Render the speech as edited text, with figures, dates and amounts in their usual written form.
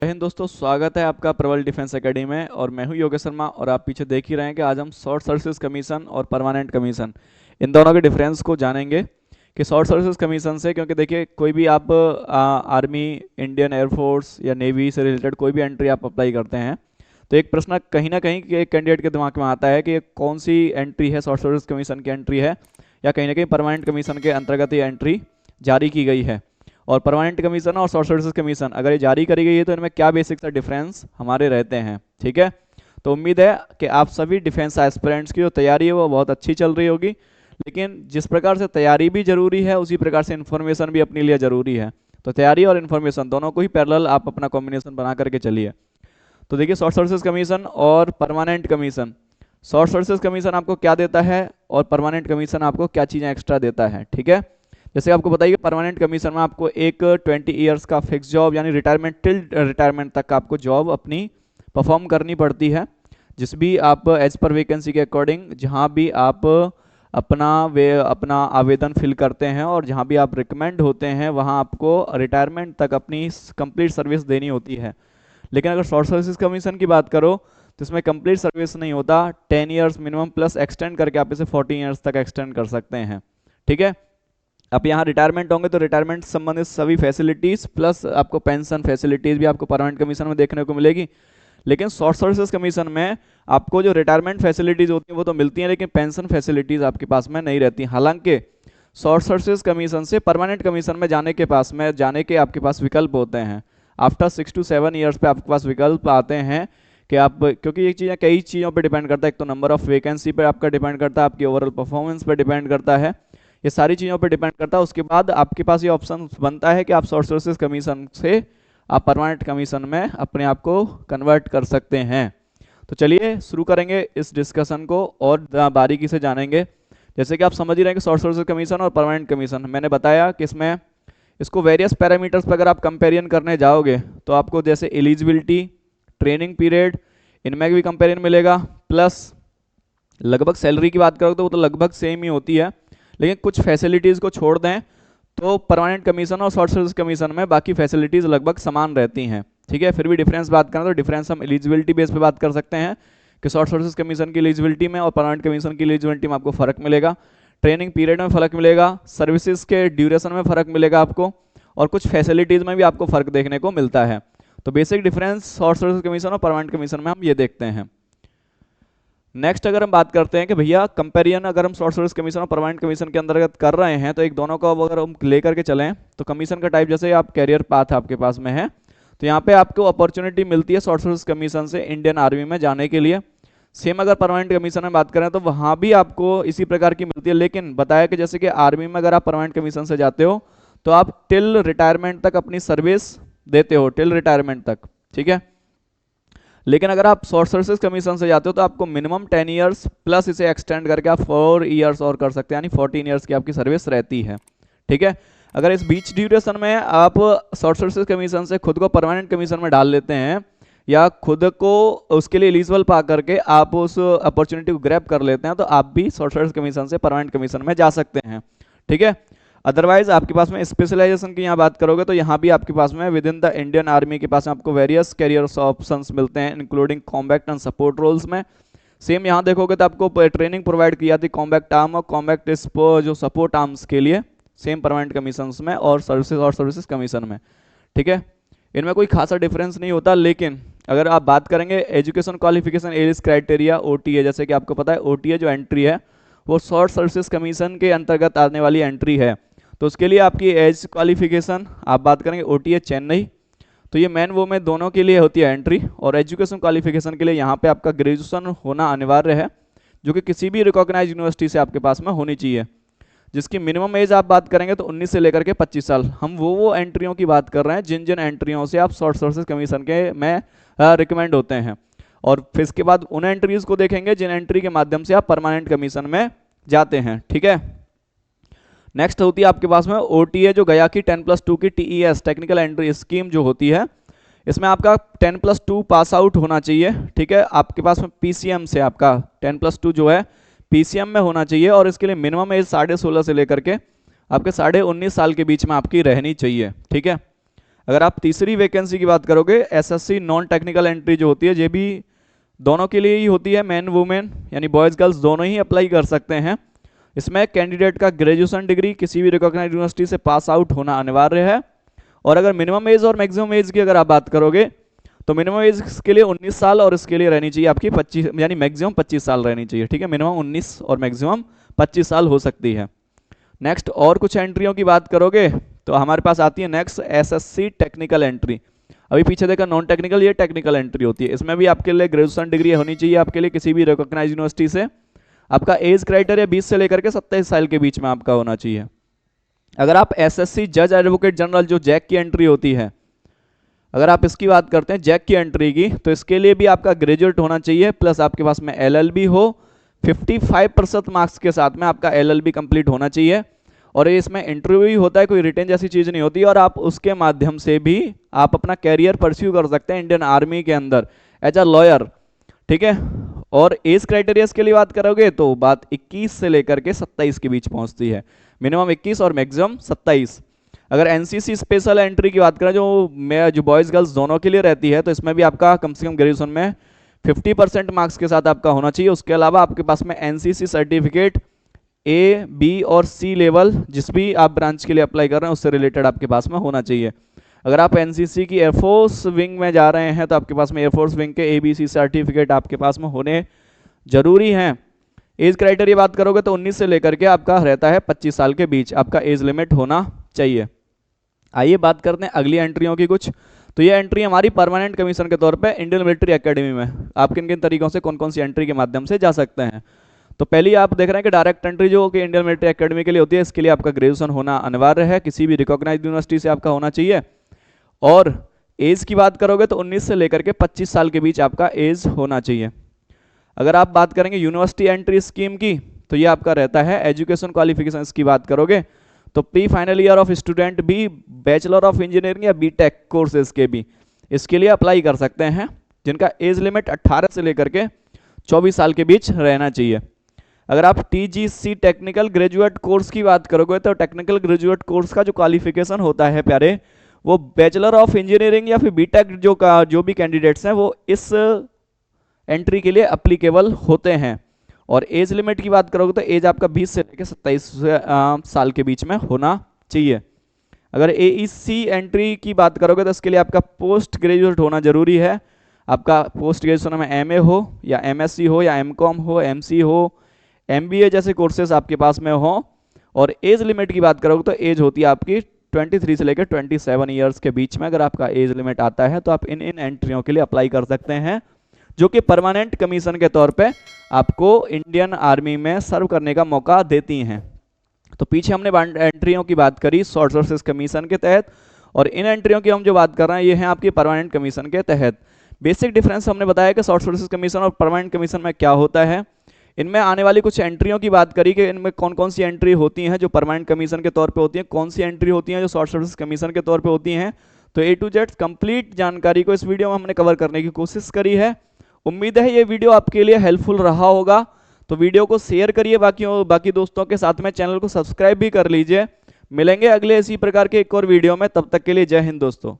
जय हिंद दोस्तों, स्वागत है आपका प्रबल डिफेंस एकेडमी में। और मैं हूं योगेश शर्मा। और आप पीछे देख ही रहे हैं कि आज हम शॉर्ट सर्विसेज कमीशन और परमानेंट कमीशन इन दोनों के डिफरेंस को जानेंगे कि शॉर्ट सर्विसेज कमीशन से, क्योंकि देखिए कोई भी आप आर्मी, इंडियन एयरफोर्स या नेवी से रिलेटेड कोई भी एंट्री आप अप्लाई करते हैं तो एक प्रश्न कहीं ना कहीं एक कैंडिडेट के दिमाग में आता है कि ये कौन सी एंट्री है, शॉर्ट सर्विस कमीशन की एंट्री है या कहीं ना कहीं परमानेंट कमीशन के अंतर्गत ये एंट्री जारी की गई है। और परमानेंट कमीशन और शॉर्ट सर्विसेज कमीशन अगर ये जारी करी गई है तो इनमें क्या बेसिक सा डिफरेंस हमारे रहते हैं। ठीक है, तो उम्मीद है कि आप सभी डिफेंस एस्पिरेंट्स की जो तैयारी है वो बहुत अच्छी चल रही होगी। लेकिन जिस प्रकार से तैयारी भी जरूरी है उसी प्रकार से इन्फॉर्मेशन भी अपने लिए जरूरी है। तो तैयारी और इन्फॉर्मेशन दोनों को ही पैरेलल आप अपना कॉम्बिनेशन बना करके चलिए। तो देखिए, शॉर्ट सर्विसेज कमीशन और permanent commission. Short services commission आपको क्या देता है और परमानेंट कमीशन आपको क्या चीज़ें एक्स्ट्रा देता है। ठीक है, जैसे आपको बताइए, परमानेंट कमीशन में आपको एक 20 ईयर्स का फिक्स जॉब यानी रिटायरमेंट टिल रिटायरमेंट तक आपको जॉब अपनी परफॉर्म करनी पड़ती है। जिस भी आप एज पर वैकेंसी के अकॉर्डिंग जहाँ भी आप अपना आवेदन फिल करते हैं और जहाँ भी आप रिकमेंड होते हैं वहाँ आपको रिटायरमेंट तक अपनी कंप्लीट सर्विस देनी होती है। लेकिन अगर शॉर्ट सर्विसेज कमीशन की बात करो तो इसमें कंप्लीट सर्विस नहीं होता, 10 ईयर्स मिनिमम प्लस एक्सटेंड करके आप इसे 14 ईयर्स तक एक्सटेंड कर सकते हैं। ठीक है, आप यहाँ रिटायरमेंट होंगे तो रिटायरमेंट संबंधित सभी फैसिलिटीज प्लस आपको पेंशन फैसिलिटीज भी आपको परमानेंट कमीशन में देखने को मिलेगी। लेकिन शॉर्ट सर्विसेज कमीशन में आपको जो रिटायरमेंट फैसिलिटीज होती हैं वो तो मिलती हैं, लेकिन पेंशन फैसिलिटीज आपके पास में नहीं रहती। हालांकि शॉर्ट सर्विसेज कमीशन से परमानेंट कमीशन में जाने के आपके पास विकल्प होते हैं। आफ्टर 6 to 7 ईयर्स पे आपके पास विकल्प आते हैं कि आप, क्योंकि ये चीज़ें कई चीज़ों पे डिपेंड करता है। एक तो नंबर ऑफ वैकेंसी पे आपका डिपेंड करता है, आपकी ओवरऑल परफॉर्मेंस पे डिपेंड करता है, ये सारी चीज़ों पे डिपेंड करता है। उसके बाद आपके पास ये ऑप्शन बनता है कि आप शॉर्ट सर्विसेज कमीशन से आप परमानेंट कमीशन में अपने आप को कन्वर्ट कर सकते हैं। तो चलिए शुरू करेंगे इस डिस्कशन को और बारीकी से जानेंगे। जैसे कि आप समझ ही रहे हैं कि शॉर्ट सर्विसेज कमीशन और परमानेंट कमीशन, मैंने बताया कि इसमें इसको वेरियस पैरामीटर्स पर अगर आप कंपेरिजन करने जाओगे तो आपको जैसे एलिजिबिलिटी, ट्रेनिंग पीरियड, इनमें भी कंपेरिजन मिलेगा। प्लस लगभग सैलरी की बात करो तो वो तो लगभग सेम ही होती है, लेकिन कुछ फैसिलिटीज़ को छोड़ दें तो परमानेंट कमीशन और शॉर्ट सर्विस कमीशन में बाकी फैसिलिटीज़ लगभग समान रहती हैं। ठीक है, फिर भी डिफरेंस बात करें तो डिफरेंस हम एलिजिबिलिटी बेस पे बात कर सकते हैं कि शॉर्ट सर्विस कमीशन की एलिजिबिलिटी में और परमानेंट कमीशन की एलिजिबिलिटी में आपको फ़र्क मिलेगा, ट्रेनिंग पीरियड में फ़र्क मिलेगा, सर्विसेज के ड्यूरेशन में फ़र्क मिलेगा आपको, और कुछ फैसिलिटीज़ में भी आपको फ़र्क देखने को मिलता है। तो basic difference short service commission और परमानेंट कमीशन में हम ये देखते हैं। नेक्स्ट अगर हम बात करते हैं कि भैया कंपेरिजन अगर हम शॉर्ट सर्विस कमीशन और परमानेंट कमीशन के अंतर्गत कर रहे हैं तो एक दोनों को अगर हम लेकर के चलें तो कमीशन का टाइप, जैसे आप कैरियर पाथ आपके पास में है तो यहाँ पे आपको अपॉर्चुनिटी मिलती है शॉर्ट सर्विस कमीशन से इंडियन आर्मी में जाने के लिए। सेम अगर परमानेंट कमीशन में बात करें तो वहाँ भी आपको इसी प्रकार की मिलती है, लेकिन बताया कि जैसे कि आर्मी में अगर आप परमानेंट कमीशन से जाते हो तो आप टिल रिटायरमेंट तक अपनी सर्विस देते हो, टिल रिटायरमेंट तक। ठीक है, लेकिन अगर आप शॉर्ट सर्विसेज कमीशन से जाते हो तो आपको मिनिमम 10 ईयर्स प्लस इसे एक्सटेंड करके आप 4 ईयर्स और कर सकते हैं, यानी 14 ईयर्स की आपकी सर्विस रहती है। ठीक है, अगर इस बीच ड्यूरेशन में आप शॉर्ट सर्विसेज कमीशन से खुद को परमानेंट कमीशन में डाल लेते हैं या खुद को उसके लिए एलिजिबल पा करके आप उस अपॉर्चुनिटी को ग्रैब कर लेते हैं तो आप भी शॉर्ट सर्विस कमीशन से परमानेंट कमीशन में जा सकते हैं। ठीक है, अदरवाइज आपके पास में स्पेशलाइजेशन की यहाँ बात करोगे तो यहाँ भी आपके पास में within the Indian Army के पास में आपको वेरियस कैरियर ऑप्शंस मिलते हैं, including combat and support roles में। सेम यहाँ देखोगे तो आपको ट्रेनिंग प्रोवाइड की जाती है कॉम्बैक्ट आर्म और कॉम्बैक्ट जो सपोर्ट आर्म्स के लिए, सेम परमानेंट कमीशन में और सर्विसेज कमीशन में। ठीक है, इनमें कोई खासा डिफरेंस नहीं होता। लेकिन अगर आप बात करेंगे education qualification age criteria OTA, जैसे कि आपको पता है OTA जो एंट्री है वो शॉर्ट सर्विसेज कमीशन के अंतर्गत आने वाली एंट्री है। तो उसके लिए आपकी एज क्वालिफिकेशन आप बात करेंगे OTA चेन्नई, तो ये मैन वो में दोनों के लिए होती है एंट्री। और एजुकेशन क्वालिफिकेशन के लिए यहाँ पे आपका ग्रेजुएशन होना अनिवार्य है, जो कि किसी भी रिकॉग्नाइज यूनिवर्सिटी से आपके पास में होनी चाहिए, जिसकी मिनिमम एज आप बात करेंगे तो 19 से लेकर के 25 साल। हम वो एंट्रियों की बात कर रहे हैं जिन जिन एंट्रियों से आप शॉर्ट सर्विसेज कमीशन के में रिकमेंड होते हैं। और फिर इसके बाद उन एंट्रीज को देखेंगे जिन एंट्री के माध्यम से आप परमानेंट कमीशन में जाते हैं। ठीक है, नेक्स्ट होती है आपके पास में OTA जो गया की 10+2 की TES टेक्निकल एंट्री स्कीम जो होती है, इसमें आपका 10+2 पास आउट होना चाहिए। ठीक है, आपके पास में PCM से आपका 10+2 जो है PCM में होना चाहिए और इसके लिए मिनिमम एज 16.5 से लेकर के आपके 19.5 साल के बीच में आपकी रहनी चाहिए। ठीक है, अगर आप तीसरी वैकेंसी की बात करोगे, एसएससी नॉन टेक्निकल एंट्री जो होती है, ये भी दोनों के लिए ही होती है, मैन वुमेन यानी बॉयज़ गर्ल्स दोनों ही अप्लाई कर सकते हैं। इसमें कैंडिडेट का ग्रेजुएशन डिग्री किसी भी रिकॉग्नाइज्ड यूनिवर्सिटी से पास आउट होना अनिवार्य है। और अगर मिनिमम एज और मैक्सिमम एज की अगर आप बात करोगे तो मिनिमम एज के लिए 19 साल और इसके लिए रहनी चाहिए आपकी 25 यानी मैक्सिमम 25 साल रहनी चाहिए। ठीक है, मिनिमम 19 और मैक्सिमम 25 साल हो सकती है। नेक्स्ट और कुछ एंट्रियों की बात करोगे तो हमारे पास आती है नेक्स्ट एसएससी टेक्निकल एंट्री। अभी पीछे देखा नॉन टेक्निकल, ये टेक्निकल एंट्री होती है। इसमें भी आपके लिए ग्रेजुएशन डिग्री होनी चाहिए आपके लिए किसी भी रिकॉग्नाइज यूनिवर्सिटी से। आपका एज क्राइटेरिया 20 से लेकर के 27 साल के बीच में आपका होना चाहिए। अगर आप एसएससी जज एडवोकेट जनरल जो जैक की एंट्री होती है, अगर आप इसकी बात करते हैं जैक की एंट्री की, तो इसके लिए भी आपका ग्रेजुएट होना चाहिए प्लस आपके पास में एलएलबी हो। 55% मार्क्स के साथ में आपका एलएलबी कंप्लीट होना चाहिए। और ये इसमें इंटरव्यू ही होता है, कोई रिटेन जैसी चीज़ नहीं होती। और आप उसके माध्यम से भी आप अपना कैरियर परस्यू कर सकते हैं इंडियन आर्मी के अंदर एज अ लॉयर। ठीक है, और एज क्राइटेरिया के लिए बात करोगे तो बात 21 से लेकर के 27 के बीच पहुंचती है, मिनिमम 21 और मैक्सिमम 27। अगर एनसीसी स्पेशल एंट्री की बात करें जो बॉयज़ गर्ल्स दोनों के लिए रहती है, तो इसमें भी आपका कम से कम ग्रेजुएशन में 50% मार्क्स के साथ आपका होना चाहिए। उसके अलावा आपके पास में एनसीसी सर्टिफिकेट ए, बी और सी लेवल जिस भी आप ब्रांच के लिए अप्लाई कर रहे हैं उससे रिलेटेड आपके पास में होना चाहिए। अगर आप एनसीसी की एयरफोर्स विंग में जा रहे हैं तो आपके पास में एयरफोर्स विंग के ABC सर्टिफिकेट आपके पास में होने जरूरी हैं। एज क्राइटेरिया बात करोगे तो 19 से लेकर के आपका रहता है 25 साल के बीच आपका एज लिमिट होना चाहिए। आइए बात करते हैं अगली एंट्रियों की कुछ। तो ये एंट्री हमारी परमानेंट कमीशन के तौर पे इंडियन मिलिट्री एकेडमी में आप किन किन तरीकों से कौन कौन सी एंट्री के माध्यम से जा सकते हैं। तो पहली आप देख रहे हैं कि डायरेक्ट एंट्री जो कि इंडियन मिलिट्री एकेडमी के लिए होती है, इसके लिए आपका ग्रेजुएशन होना अनिवार्य है, किसी भी रिकॉग्नाइज्ड यूनिवर्सिटी से आपका होना चाहिए। और एज की बात करोगे तो 19 से लेकर के 25 साल के बीच आपका एज होना चाहिए। अगर आप बात करेंगे यूनिवर्सिटी एंट्री स्कीम की तो ये आपका रहता है एजुकेशन क्वालिफिकेशन की बात करोगे तो pre final year of student भी बैचलर ऑफ इंजीनियरिंग या बीटेक कोर्सेज के भी इसके लिए अप्लाई कर सकते हैं, जिनका एज लिमिट 18 से लेकर के 24 साल के बीच रहना चाहिए। अगर आप टीजीसी टेक्निकल ग्रेजुएट कोर्स की बात करोगे तो टेक्निकल ग्रेजुएट कोर्स का जो क्वालिफिकेशन होता है प्यारे, वो बैचलर ऑफ इंजीनियरिंग या फिर बीटेक जो भी कैंडिडेट्स हैं वो इस एंट्री के लिए अप्लीकेबल होते हैं। और एज लिमिट की बात करोगे तो एज आपका 20 से लेकर 27 साल के बीच में होना चाहिए। अगर एईसी एंट्री की बात करोगे तो इसके लिए आपका पोस्ट ग्रेजुएट होना जरूरी है। आपका पोस्ट ग्रेजुएशन में एमए हो या एमएससी हो या एमकॉम हो, एमसी हो, एमबीए जैसे कोर्सेज आपके पास में हो। और एज लिमिट की बात करोगे तो एज होती है आपकी 23 से लेकर 27 ईयर्स के बीच में। अगर आपका एज लिमिट आता है तो आप इन एंट्रियों के लिए अप्लाई कर सकते हैं, जो कि परमानेंट कमीशन के तौर पे आपको इंडियन आर्मी में सर्व करने का मौका देती हैं। तो पीछे हमने एंट्रियों की बात करी शॉर्ट सर्विसेज कमीशन के तहत, और इन एंट्रियों की हम जो बात कर रहे हैं ये हैं आपकी परमानेंट कमीशन के तहत। बेसिक डिफरेंस हमने बताया कि शॉर्ट सर्विसेज कमीशन और परमानेंट कमीशन में क्या होता है। इनमें आने वाली कुछ एंट्रियों की बात करी कि इनमें कौन कौन सी एंट्री होती हैं जो परमानेंट कमीशन के तौर पे होती हैं, कौन सी एंट्री होती हैं जो शॉर्ट सर्विसेज कमीशन के तौर पे होती हैं। तो A to Z कंप्लीट जानकारी को इस वीडियो में हमने कवर करने की कोशिश करी है। उम्मीद है ये वीडियो आपके लिए हेल्पफुल रहा होगा। तो वीडियो को शेयर करिए बाकी दोस्तों के साथ में, चैनल को सब्सक्राइब भी कर लीजिए। मिलेंगे अगले इसी प्रकार के एक और वीडियो में, तब तक के लिए जय हिंद दोस्तों।